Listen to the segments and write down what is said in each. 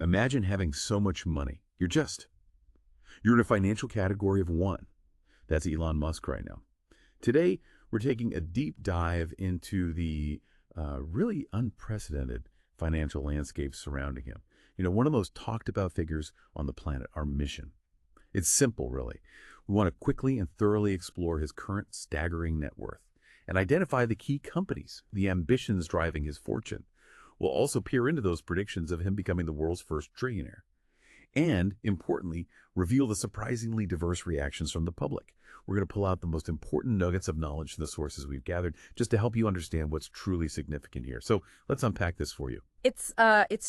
Imagine having so much money. You're in a financial category of one. That's Elon Musk right now. Today, we're taking a deep dive into the really unprecedented financial landscape surrounding him. One of the most talked about figures on the planet, our mission. It's simple, really. We want to quickly and thoroughly explore his current staggering net worth and identify the key companies, the ambitions driving his fortune. We'll also peer into those predictions of him becoming the world's first trillionaire. And, importantly, reveal the surprisingly diverse reactions from the public. We're going to pull out the most important nuggets of knowledge from the sources we've gathered just to help you understand what's truly significant here. So let's unpack this for you. It's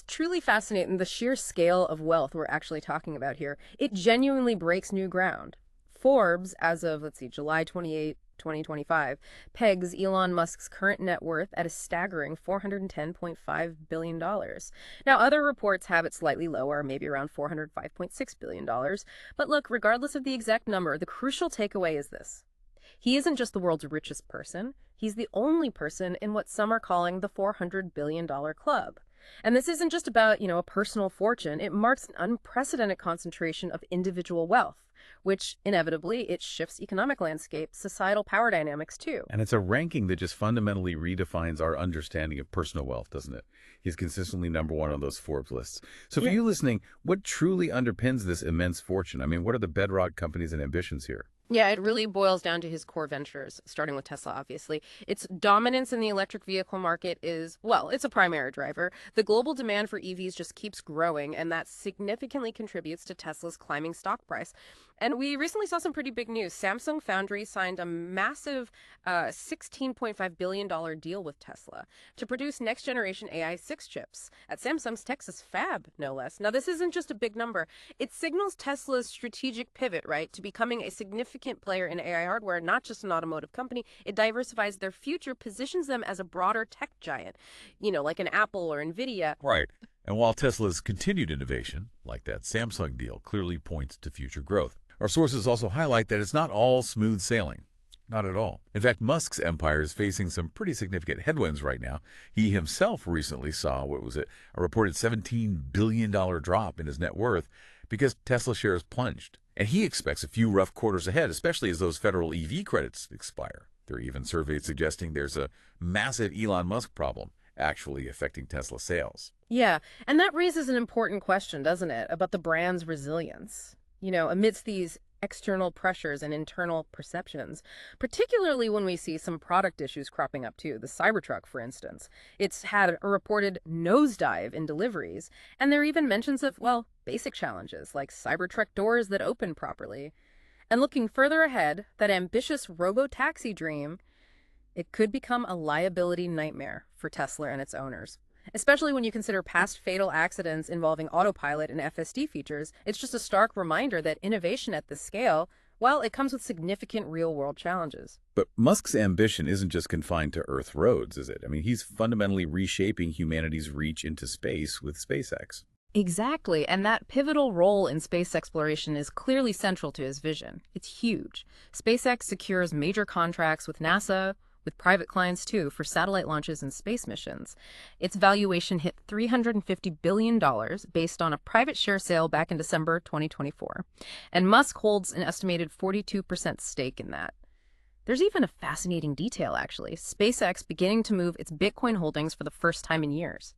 truly fascinating, the sheer scale of wealth we're actually talking about here. It genuinely breaks new ground. Forbes, as of, July 28, 2025, pegs Elon Musk's current net worth at a staggering $410.5 billion. Now, other reports have it slightly lower, maybe around $405.6 billion. But look, regardless of the exact number, the crucial takeaway is this. He isn't just the world's richest person. He's the only person in what some are calling the $400 billion club. And this isn't just about, a personal fortune. It marks an unprecedented concentration of individual wealth, which inevitably it shifts economic landscape, societal power dynamics too. And it's a ranking that just fundamentally redefines our understanding of personal wealth, doesn't it? He's consistently number one on those Forbes lists. So for you listening, what truly underpins this immense fortune? I mean, what are the bedrock companies and ambitions here? Yeah, it really boils down to his core ventures, starting with Tesla, obviously. Its dominance in the electric vehicle market is, it's a primary driver. The global demand for EVs just keeps growing, and that significantly contributes to Tesla's climbing stock price. And we recently saw some pretty big news. Samsung Foundry signed a massive $16.5 billion deal with Tesla to produce next-generation AI6 chips at Samsung's Texas fab, no less. Now, this isn't just a big number. It signals Tesla's strategic pivot, right, to becoming a significant player in AI hardware, not just an automotive company. It diversifies their future, positions them as a broader tech giant, like an Apple or NVIDIA. Right. And while Tesla's continued innovation, like that Samsung deal, clearly points to future growth, our sources also highlight that it's not all smooth sailing. Not at all. In fact, Musk's empire is facing some pretty significant headwinds right now. He himself recently saw, a reported $17 billion drop in his net worth because Tesla shares plunged. And he expects a few rough quarters ahead, especially as those federal EV credits expire. There are even surveys suggesting there's a massive Elon Musk problem actually affecting Tesla sales. Yeah, and that raises an important question, doesn't it, about the brand's resilience? Amidst these external pressures and internal perceptions, particularly when we see some product issues cropping up too. The Cybertruck, for instance, it's had a reported nosedive in deliveries, and there are even mentions of, basic challenges like Cybertruck doors that open properly. And looking further ahead, that ambitious robo-taxi dream, it could become a liability nightmare for Tesla and its owners. Especially when you consider past fatal accidents involving autopilot and FSD features. It's just a stark reminder that innovation at this scale, it comes with significant real-world challenges. But Musk's ambition isn't just confined to Earth roads, is it? I mean, he's fundamentally reshaping humanity's reach into space with SpaceX. Exactly, and that pivotal role in space exploration is clearly central to his vision. It's huge. SpaceX secures major contracts with NASA, with private clients too, for satellite launches and space missions. Its valuation hit $350 billion based on a private share sale back in December 2024. And Musk holds an estimated 42% stake in that. There's even a fascinating detail, actually. SpaceX beginning to move its Bitcoin holdings for the first time in years,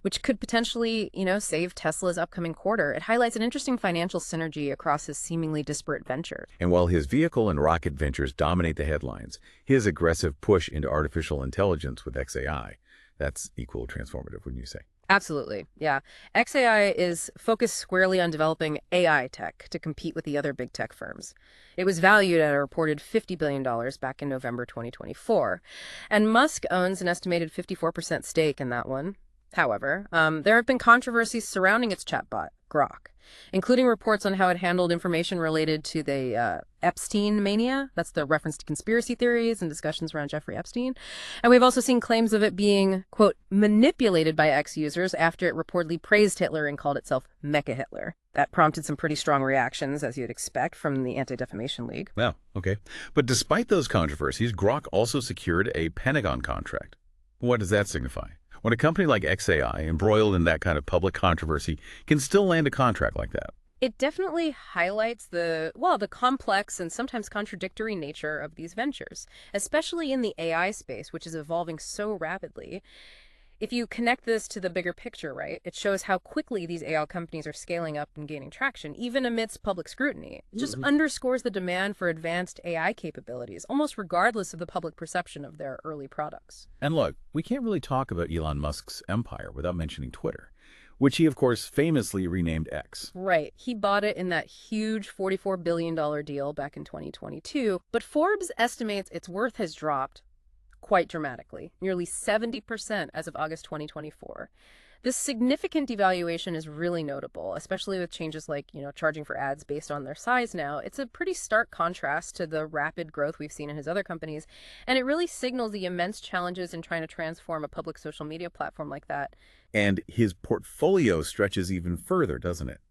which could potentially, save Tesla's upcoming quarter. It highlights an interesting financial synergy across his seemingly disparate ventures. And while his vehicle and rocket ventures dominate the headlines, his aggressive push into artificial intelligence with XAI, that's equal transformative, wouldn't you say? Absolutely, yeah. XAI is focused squarely on developing AI tech to compete with the other big tech firms. It was valued at a reported $50 billion back in November 2024. And Musk owns an estimated 54% stake in that one. However, there have been controversies surrounding its chatbot, Grok, including reports on how it handled information related to the Epstein mania. That's the reference to conspiracy theories and discussions around Jeffrey Epstein. And we've also seen claims of it being, quote, manipulated by ex-users after it reportedly praised Hitler and called itself Mecha Hitler. That prompted some pretty strong reactions, as you'd expect, from the Anti-Defamation League. Wow, okay. But despite those controversies, Grok also secured a Pentagon contract. What does that signify? when a company like XAI, embroiled in that kind of public controversy, can still land a contract like that. It definitely highlights the complex and sometimes contradictory nature of these ventures, especially in the AI space, which is evolving so rapidly. If you connect this to the bigger picture, right, it shows how quickly these AI companies are scaling up and gaining traction, even amidst public scrutiny. It just underscores the demand for advanced AI capabilities, almost regardless of the public perception of their early products. And look, we can't really talk about Elon Musk's empire without mentioning Twitter, which he, of course, famously renamed X. Right. He bought it in that huge $44 billion deal back in 2022, but Forbes estimates its worth has dropped quite dramatically, nearly 70% as of August 2024. This significant devaluation is really notable, especially with changes like, charging for ads based on their size now. It's a pretty stark contrast to the rapid growth we've seen in his other companies, and it really signals the immense challenges in trying to transform a public social media platform like that. And his portfolio stretches even further, doesn't it?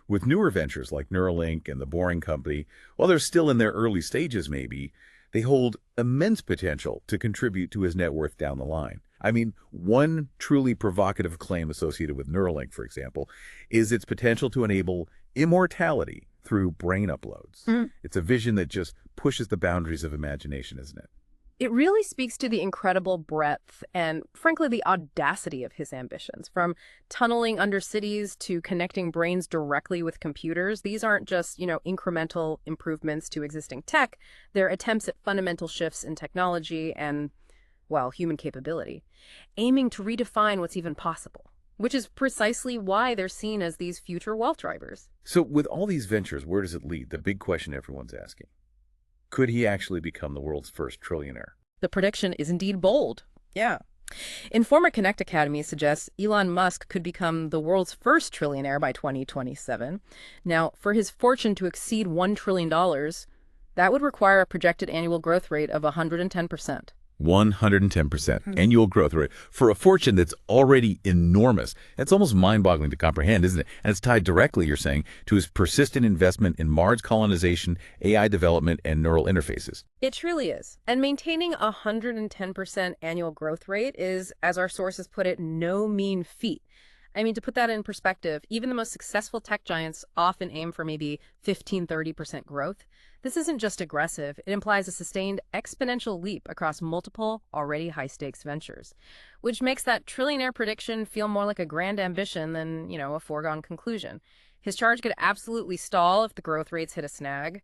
With newer ventures like Neuralink and the Boring Company, while they're still in their early stages maybe, they hold immense potential to contribute to his net worth down the line. I mean, one truly provocative claim associated with Neuralink, for example, is its potential to enable immortality through brain uploads. It's a vision that just pushes the boundaries of imagination, isn't it? It really speaks to the incredible breadth and, frankly, the audacity of his ambitions. From tunneling under cities to connecting brains directly with computers, these aren't just, incremental improvements to existing tech. They're attempts at fundamental shifts in technology and, well, human capability, aiming to redefine what's even possible, which is precisely why they're seen as these future wealth drivers. So with all these ventures, where does it lead? The big question everyone's asking. Could he actually become the world's first trillionaire? The prediction is indeed bold. Yeah. Informer Connect Academy suggests Elon Musk could become the world's first trillionaire by 2027. Now, for his fortune to exceed $1 trillion, that would require a projected annual growth rate of 110%. 110% annual growth rate for a fortune that's already enormous. It's almost mind-boggling to comprehend, isn't it? And it's tied directly, you're saying, to his persistent investment in Mars colonization, AI development, and neural interfaces. It truly is. And maintaining a 110% annual growth rate is, as our sources put it, no mean feat. I mean, to put that in perspective, even the most successful tech giants often aim for maybe 15–30% growth. This isn't just aggressive. It implies a sustained exponential leap across multiple, already high-stakes ventures, which makes that trillionaire prediction feel more like a grand ambition than, a foregone conclusion. His charge could absolutely stall if the growth rates hit a snag.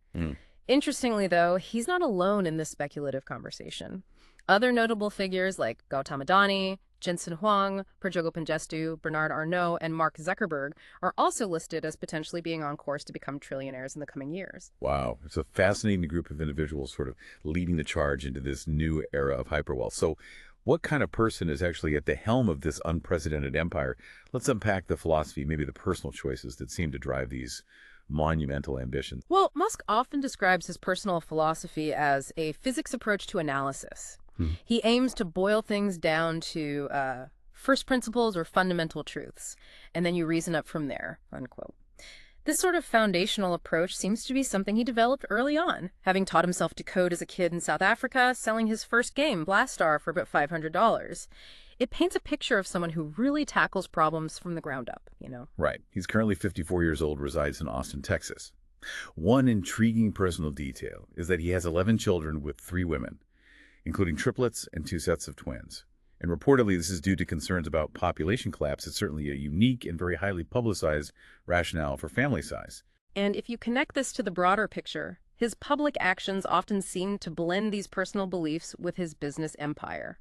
Interestingly, though, he's not alone in this speculative conversation. Other notable figures like Gautam Adani, Jensen Huang, Prajogo Pangestu, Bernard Arnault, and Mark Zuckerberg are also listed as potentially being on course to become trillionaires in the coming years. Wow. It's a fascinating group of individuals sort of leading the charge into this new era of hyperwealth. So what kind of person is actually at the helm of this unprecedented empire? Let's unpack the philosophy, maybe the personal choices that seem to drive these monumental ambitions. Well, Musk often describes his personal philosophy as a physics approach to analysis. He aims to boil things down to first principles or fundamental truths, and then you reason up from there, unquote. This sort of foundational approach seems to be something he developed early on, having taught himself to code as a kid in South Africa, selling his first game, Blastar, for about $500. It paints a picture of someone who really tackles problems from the ground up, Right. He's currently 54 years old, resides in Austin, Texas. One intriguing personal detail is that he has 11 children with 3 women, including triplets and 2 sets of twins. And reportedly, this is due to concerns about population collapse. It's certainly a unique and very highly publicized rationale for family size. And if you connect this to the broader picture, his public actions often seem to blend these personal beliefs with his business empire.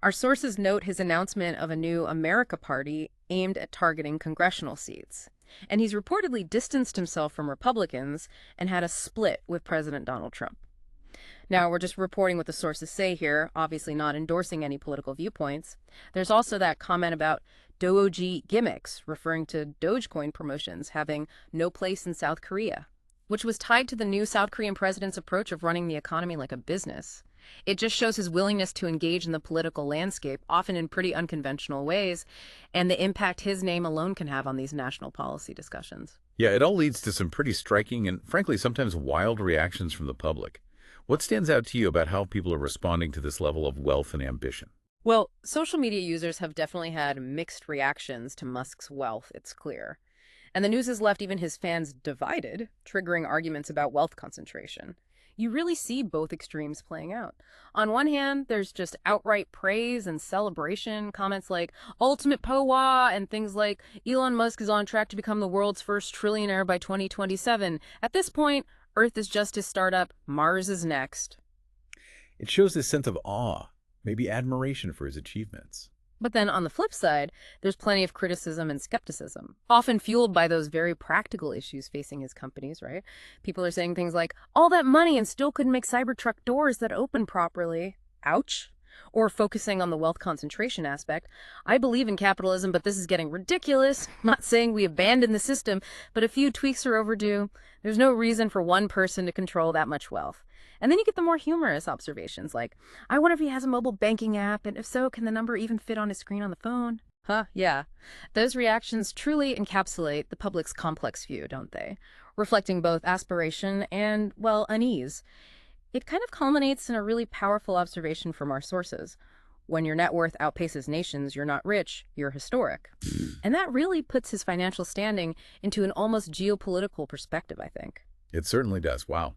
Our sources note his announcement of a new America Party aimed at targeting congressional seats. And he's reportedly distanced himself from Republicans and had a split with President Donald Trump. Now, we're just reporting what the sources say here, obviously not endorsing any political viewpoints. There's also that comment about Doji gimmicks, referring to Dogecoin promotions having no place in South Korea, which was tied to the new South Korean president's approach of running the economy like a business. It just shows his willingness to engage in the political landscape, often in pretty unconventional ways, and the impact his name alone can have on these national policy discussions. Yeah, it all leads to some pretty striking and, frankly, sometimes wild reactions from the public. What stands out to you about how people are responding to this level of wealth and ambition? Well, social media users have definitely had mixed reactions to Musk's wealth, it's clear. And the news has left even his fans divided, triggering arguments about wealth concentration. You really see both extremes playing out. On one hand, there's just outright praise and celebration, comments like ultimate powa and things like Elon Musk is on track to become the world's first trillionaire by 2027. At this point, Earth is just his startup, Mars is next. It shows this sense of awe, maybe admiration for his achievements. But then on the flip side, there's plenty of criticism and skepticism, often fueled by those very practical issues facing his companies, right? People are saying things like, all that money and still couldn't make Cybertruck doors that open properly. Ouch. Or focusing on the wealth concentration aspect. I believe in capitalism, but this is getting ridiculous. I'm not saying we abandon the system, but a few tweaks are overdue. There's no reason for one person to control that much wealth. And then you get the more humorous observations like, I wonder if he has a mobile banking app, and if so, can the number even fit on his screen on the phone? Huh, yeah. Those reactions truly encapsulate the public's complex view, don't they? Reflecting both aspiration and, well, unease. It kind of culminates in a really powerful observation from our sources. When your net worth outpaces nations, you're not rich, you're historic. And that really puts his financial standing into an almost geopolitical perspective, I think. It certainly does. Wow.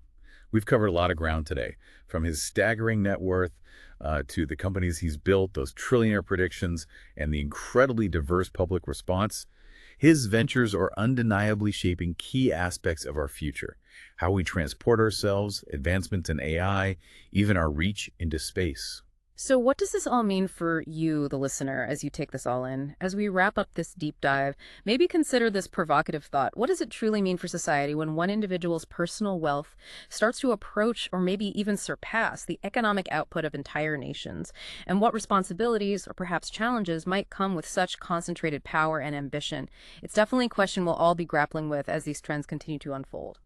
We've covered a lot of ground today, from his staggering net worth to the companies he's built, those trillionaire predictions, and the incredibly diverse public response. His ventures are undeniably shaping key aspects of our future, how we transport ourselves, advancements in AI, even our reach into space. So what does this all mean for you, the listener, as you take this all in? As we wrap up this deep dive, maybe consider this provocative thought. What does it truly mean for society when one individual's personal wealth starts to approach or maybe even surpass the economic output of entire nations? And what responsibilities or perhaps challenges might come with such concentrated power and ambition? It's definitely a question we'll all be grappling with as these trends continue to unfold.